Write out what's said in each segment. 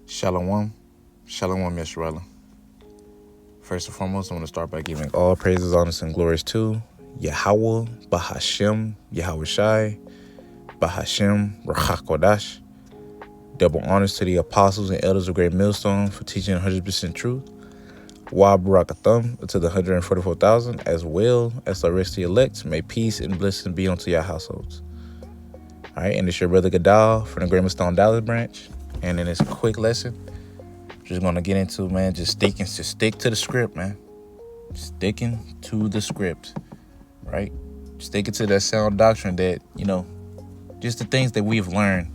Shalom. Shalom, Yeshua. First and foremost, I want to start by giving all praises, honors, and glories to Yahweh, Bahashem, Yahweh Shai, Bahashem, Rachakodash. Double honors to the apostles and elders of Great Millstone for teaching 100% truth. Wa Barakathum to the 144,000, as well as the rest of the elect. May peace and blessing be unto your households. All right, and it's your brother Gadal from the Great Millstone Dallas branch. And in this quick lesson, just gonna get into, man, just stick to the script, man. Sticking to the script, right? Sticking to that sound doctrine that, just the things that we've learned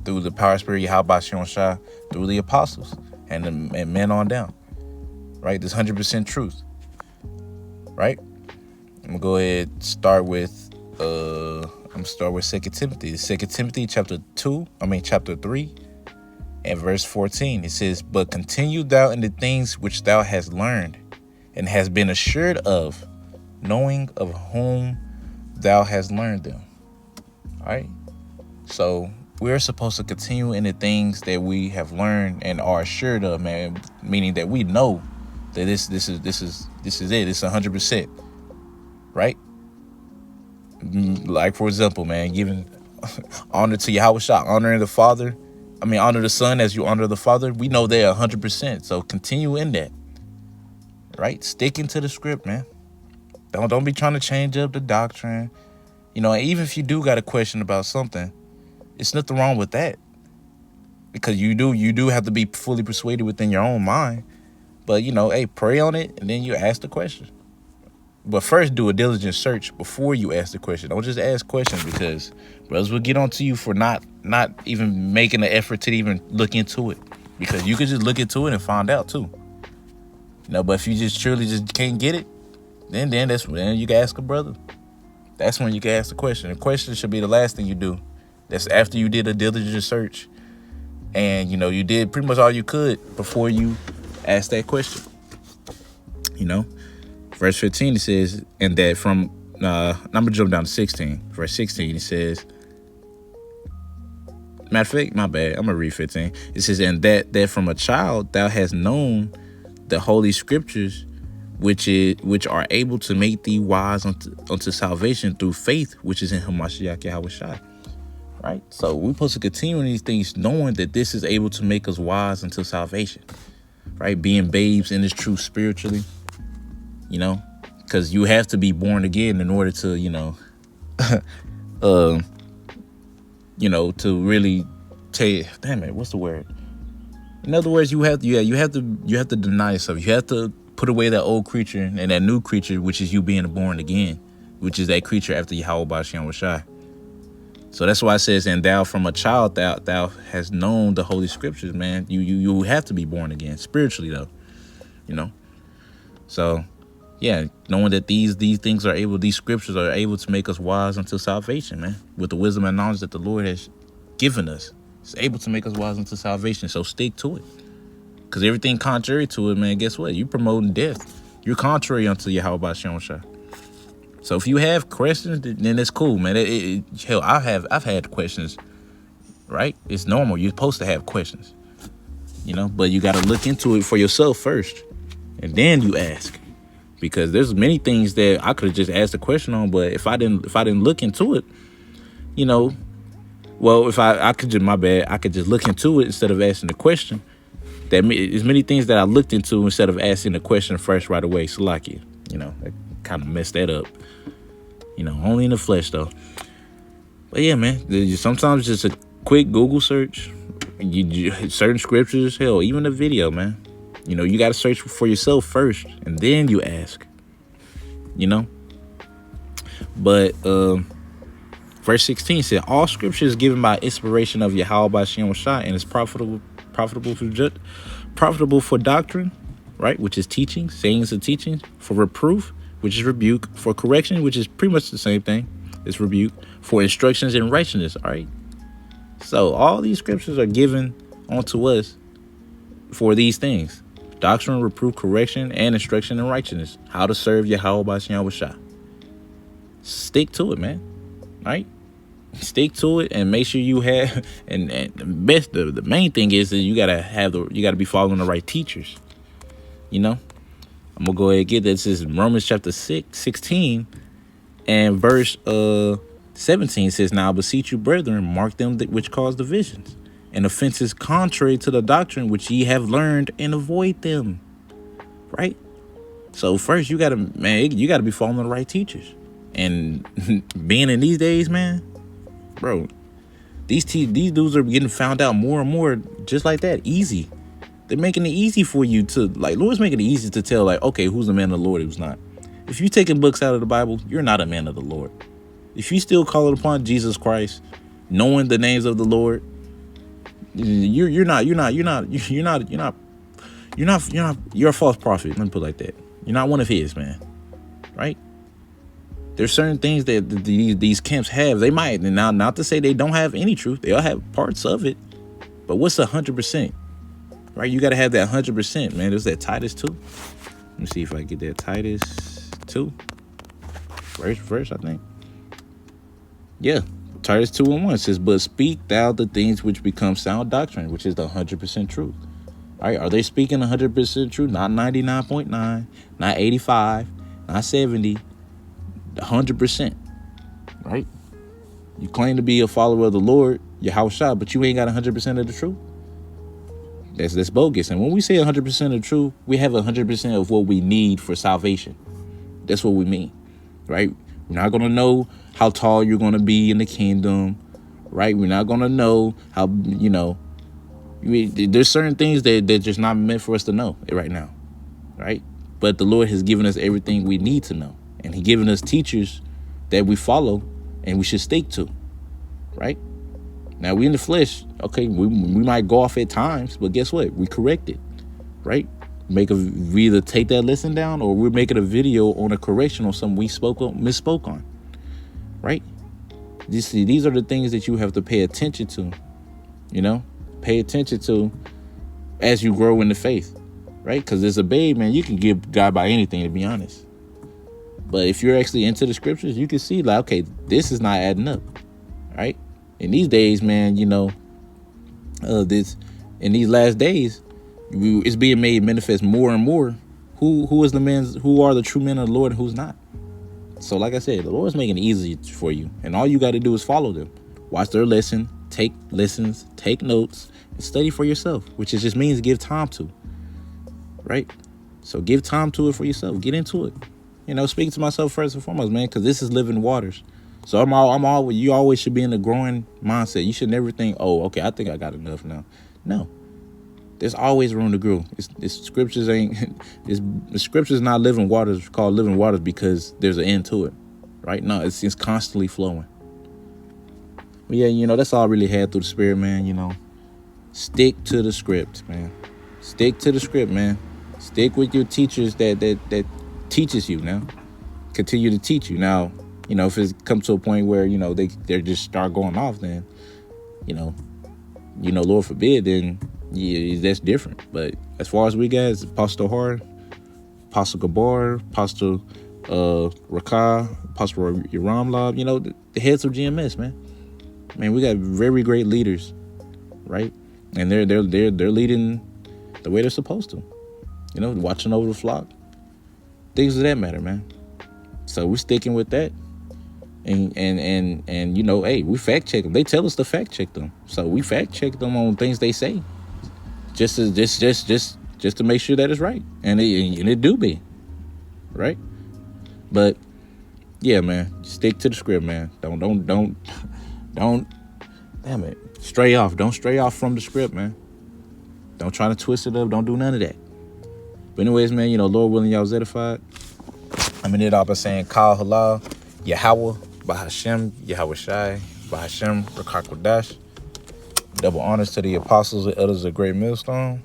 through the power spirit Yahweh Shon Shah, through the apostles and men on down, right? This 100% truth, right? I'm gonna go ahead and start with 2 Timothy. 2 Timothy chapter 3 and verse 14. It says, "But continue thou in the things which thou hast learned and hast been assured of, knowing of whom thou hast learned them." All right. So we're supposed to continue in the things that we have learned and are assured of, man. Meaning that we know that this is it. It's 100%, right? Like, for example, man, giving honor to Yahweh Shah, honoring the Father. Honor the Son as you honor the Father. We know they're 100%. So continue in that, right? Sticking to the script, man. Don't be trying to change up the doctrine. Even if you do got a question about something, it's nothing wrong with that, because you do have to be fully persuaded within your own mind. But hey, pray on it and then you ask the question. But first, do a diligent search before you ask the question. Don't just ask questions, because brothers will get onto you for not even making the effort to even look into it. Because you could just look into it and find out too. But if you just truly just can't get it, then that's when you can ask a brother. That's when you can ask the question. The question should be the last thing you do. That's after you did a diligent search, and you did pretty much all you could before you ask that question. Verse 15, it says, and that from, I'm going to jump down to 16. Verse 16, it says, matter of fact, my bad, I'm going to read 15. It says, and that from a child thou hast known the holy scriptures, which are able to make thee wise unto salvation through faith, which is in Hamashiach Yahweh Shai. Right? So we're supposed to continue in these things, knowing that this is able to make us wise unto salvation. Right? Being babes in this truth spiritually. Because you have to be born again in order to, to really damn it, what's the word? In other words, you have to deny yourself. You have to put away that old creature and that new creature, which is you being born again, which is that creature after Yahweh B'Shem Shai. So that's why it says, and thou from a child thou has known the holy scriptures, man. You have to be born again spiritually, though. So yeah, knowing that these things are able, these scriptures are able to make us wise unto salvation, man. With the wisdom and knowledge that the Lord has given us, it's able to make us wise unto salvation. So stick to it, because everything contrary to it, man, guess what? You promoting death. You're contrary unto Yahweh B'Shem Shai. So if you have questions, then it's cool, man. Hell, I've had questions, right? It's normal. You're supposed to have questions, but you got to look into it for yourself first, and then you ask. Because there's many things that I could have just asked a question on, but if I didn't look into it, if I could just, my bad, I could just look into it instead of asking the question. There's many things that I looked into instead of asking the question first right away. So like it, that kind of messed that up. Only in the flesh though. But yeah, man, sometimes just a quick Google search, certain scriptures, hell, even a video, man. You got to search for yourself first, and then you ask, But verse 16 said, all scripture is given by inspiration of Yahweh B'Shem Shai, and is profitable for doctrine, right, which is teaching, sayings and teaching, for reproof, which is rebuke, for correction, which is pretty much the same thing, it's rebuke, for instructions in righteousness, all right? So all these scriptures are given unto us for these things. Doctrine, reproof, correction, and instruction in righteousness. How to serve Yahweh B'Shem Shai. Stick to it, man. Right? Stick to it and make sure you have and the main thing is that you gotta be following the right teachers. You know, I'm gonna go ahead and get this. This is Romans chapter 16 and verse 17 says, "Now I beseech you, brethren, mark them which cause divisions and offenses contrary to the doctrine which ye have learned, and avoid them." Right. So first you gotta be following the right teachers. And being in these days, man, bro, these dudes are getting found out more and more just like that. Easy. They're making it easy for you to, like, Lord's making it easy to tell, like, okay, who's a man of the Lord, who's not. If you're taking books out of the Bible, you're not a man of the Lord. If you still call it upon Jesus Christ, knowing the names of the Lord, you're a false prophet. Let me put it like that. You're not one of his, man. Right? There's certain things that these camps have. They might, and now, not to say they don't have any truth. They'll have parts of it. But what's 100%? Right? You got to have that 100%, man. There's that Titus 2. Let me see if I get that Titus 2. Verse, I think. Yeah. Titus 2:1 says, "But speak thou the things which become sound doctrine," which is the 100% truth. All right. Are they speaking 100% truth? Not 99.9, not 85, not 70, 100%. Right? You claim to be a follower of the Lord, Yahushua, but you ain't got 100% of the truth. That's bogus. And when we say 100% of truth, we have 100% of what we need for salvation. That's what we mean, right? We're not going to know how tall you're going to be in the kingdom, right? We're not going to know how, there's certain things that just not meant for us to know right now, right? But the Lord has given us everything we need to know. And He's given us teachers that we follow and we should stick to, right? Now, we in the flesh, okay, we might go off at times, but guess what? We correct it, right? We either take that lesson down, or we're making a video on a correction on something we misspoke on, right? These are the things that you have to pay attention to, pay attention to as you grow in the faith, right? Because as a babe, man, you can give God by anything, to be honest. But if you're actually into the scriptures, you can see, like, okay, this is not adding up, right? In these days, man, in these last days, it's being made manifest more and more who are the true men of the Lord and who's not. So like I said, the Lord's making it easy for you, and all you got to do is follow them, watch their lesson, take lessons, take notes, and study for yourself, which it just means give time to, right? So give time to it for yourself, get into it. Speaking to myself first and foremost, man, because this is living waters. So you always should be in a growing mindset. You should never think, oh, okay, I think I got enough now. No, there's always room to grow. The scriptures not living waters. It's called living waters because there's an end to it, right? No, it's constantly flowing. But yeah, that's all I really had through the Spirit, man. Stick to the script, man. Stick to the script, man. Stick with your teachers that teaches you now. Continue to teach you now. If it comes to a point where, they just start going off, then, Lord forbid, then that's different. But as far as we guys, Apostle Hart, Apostle Gabar, Apostle Rakah, Apostle Yaramlab, the heads of GMS, man. Man, we got very great leaders, right? And they're leading the way they're supposed to. Watching over the flock. Things of that matter, man. So we're sticking with that. And hey, we fact check them. They tell us to fact check them, so we fact check them on things they say, just to make sure that it's right, and it do be right. But yeah, man, stick to the script, man. Don't damn it, stray off. Don't stray off from the script, man. Don't try to twist it up. Don't do none of that. But anyways, man, Lord willing, y'all was edified. I'm in it all by saying Kal Halal, Yahweh, Bahashem, Yahweh Shai, Bahashem, Rakakwadash. Double honors to the apostles and elders of Great Millstone.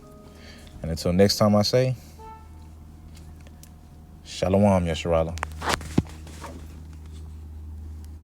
And until next time I say, Shalom, Yasharallah.